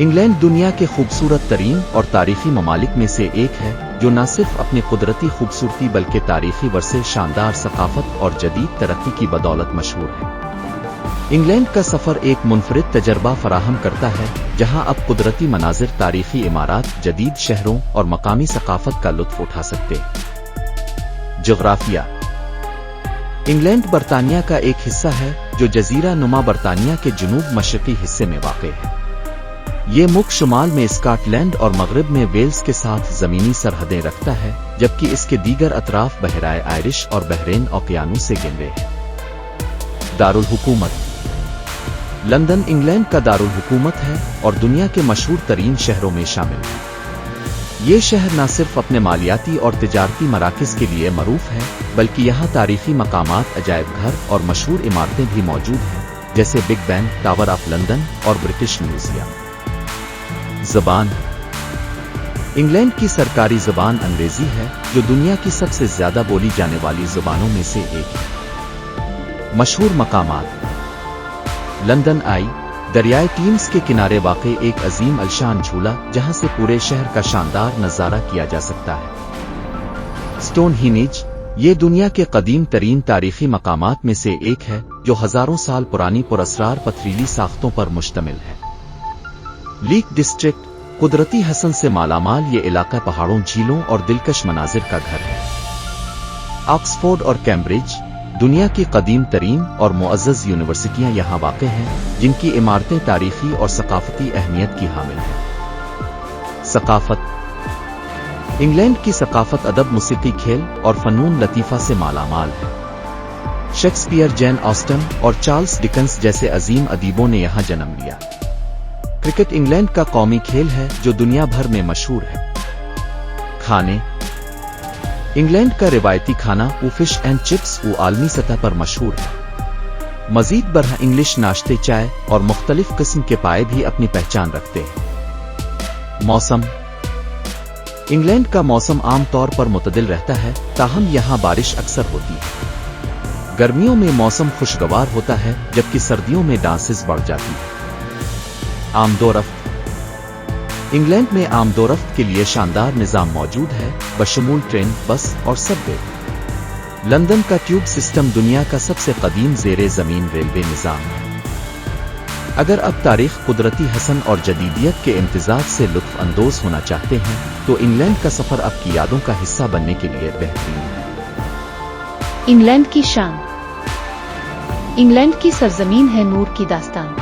England दुनिया के खूबसूरत तरीन और तारीखी ममालिक में से एक है जो न सिर्फ अपनी कुदरती खूबसूरती बल्कि तारीखी वर्से, शानदार सकाफत और जदीद तरक्की की बदौलत मशहूर है। इंग्लैंड का सफर एक मुनफरिद तजर्बा फराहम करता है जहां आप कुदरती मनाजिर, तारीखी इमारत, जदीद शहरों और मकामी सकाफत का लुत्फ उठा सकते हैं। जोग्राफिया। इंग्लैंड बरतानिया का एक हिस्सा है जो जजीरा नुमा बरतानिया के जुनूब मशरकी हिस्से में वाक़ है। ये मुल्क शुमाल में स्कॉटलैंड और मगरिब में वेल्स के साथ ज़मीनी सरहदें रखता है, जबकि इसके दीगर अतराफ बहराए आयरिश और बहरेन ओकियानूस से घिरे हैं। दारुल हुकूमत। लंदन इंग्लैंड का दारुल हुकूमत है और दुनिया के मशहूर तरीन शहरों में शामिल है। ये शहर न सिर्फ अपने मालियाती और तिजारती मराकज़ के लिए मरूफ है, बल्कि यहाँ तारीखी मकामात, अजायब घर और मशहूर इमारतें भी मौजूद हैं, जैसे Big Ben, tower of London और ब्रिटिश म्यूजियम। ज़बान। इंग्लैंड की सरकारी ज़बान अंग्रेज़ी है, जो दुनिया की सबसे ज़्यादा बोली जाने वाली ज़ुबानों में से एक है। मशहूर मकामात। लंदन आई, दरियाए टीम्स के किनारे वाक़े एक अजीम अलशान झूला जहां से पूरे शहर का शानदार नज़ारा किया जा सकता है। स्टोनहींज, ये दुनिया के कदीम तरीन तारीखी मकामात में से एक है जो हज़ारों साल पुरानी पुरअसरार पथरीली साख्तों पर मुश्तमिल है। लीक डिस्ट्रिक्ट, कुदरती हसन से मालामाल ये इलाका पहाड़ों, झीलों और दिलकश मनाजिर का घर है। ऑक्सफोर्ड और कैम्ब्रिज, दुनिया की कदीम तरीन और मुअज़्ज़ज़ यूनिवर्सिटियां यहाँ वाक़ हैं, जिनकी इमारतें तारीखी और सकाफती अहमियत की हामिल हैं। सकाफत। इंग्लैंड की सकाफत अदब, मुसीकी, खेल और फ़नून लतीफ़ा से मालामाल है। शेक्सपियर, जैन ऑस्टन और चार्ल्स डिकन्स जैसे अजीम अदीबों ने यहाँ जन्म लिया। क्रिकेट इंग्लैंड का कौमी खेल है जो दुनिया भर में मशहूर है। खाने। इंग्लैंड का रिवायती खाना फिश एंड चिप्स आलमी सतह पर मशहूर है। मजीद बरहा इंग्लिश नाश्ते, चाय और मुख्तलिफ किस्म के पाए भी अपनी पहचान रखते हैं। मौसम। इंग्लैंड का मौसम आम तौर पर मुतदिल रहता है, ताहम यहाँ बारिश अक्सर होती है। गर्मियों में मौसम खुशगवार होता है, जबकि सर्दियों में डांसेस बढ़ जाती है। आमदोरफ्त। इंग्लैंड में आमदोरफ्त के लिए शानदार निज़ाम मौजूद है, बशमूल ट्रेन, बस और सबवे। लंदन का ट्यूब सिस्टम दुनिया का सबसे कदीम ज़ेरे ज़मीन रेलवे निज़ाम है। अगर आप तारीख, कुदरती हसन और जदीदियत के इम्तिज़ाज से लुत्फ़ अंदोज़ होना चाहते हैं तो इंग्लैंड का सफ़र आपकी यादों का हिस्सा बनने के लिए बेहतरीन है। इंग्लैंड की शान। इंग्लैंड की सरजमीन है नूर की दास्तान,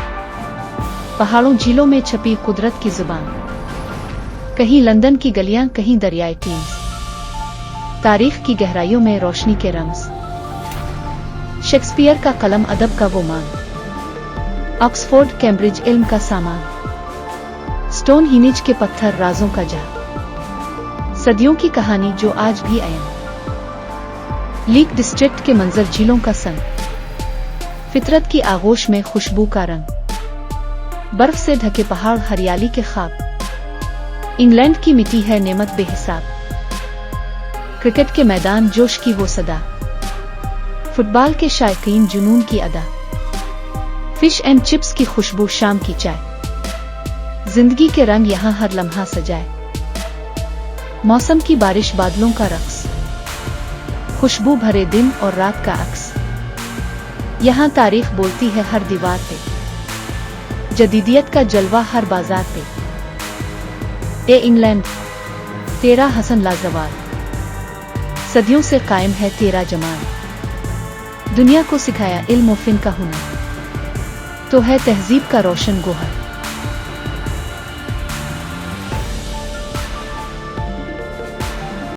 पहाड़ों, झीलों में छपी कुदरत की जुबान। कहीं लंदन की गलियां, कहीं दरियाए टीम्स, तारीख की गहराइयों में रोशनी के रम्स। शेक्सपियर का कलम, अदब का वो मान। ऑक्सफोर्ड, कैम्ब्रिज, इल्म का सामान। स्टोनहींज के पत्थर, राजों का जहां। सदियों की कहानी जो आज भी अयम। लीक डिस्ट्रिक्ट के मंजर, झीलों का संग। फितरत की आगोश में खुशबू का रंग। बर्फ से ढके पहाड़, हरियाली के ख्वाब। इंग्लैंड की मिट्टी है नेमत बेहिसाब। क्रिकेट के मैदान, जोश की वो सदा। फुटबॉल के शायकीन, जुनून की अदा। फिश एंड चिप्स की खुशबू, शाम की चाय। जिंदगी के रंग यहाँ हर लम्हा सजाए। मौसम की बारिश, बादलों का रक्स। खुशबू भरे दिन और रात का अक्स। यहाँ तारीख बोलती है हर दीवार पे, जदीदियत का जलवा हर बाजार पे। ए इंग्लैंड, तेरा हसन लाजवाब, सदियों से कायम है तेरा जमाल। दुनिया को सिखाया इल्म व फ़न का हुनर, तो है तहजीब का रोशन गोहर।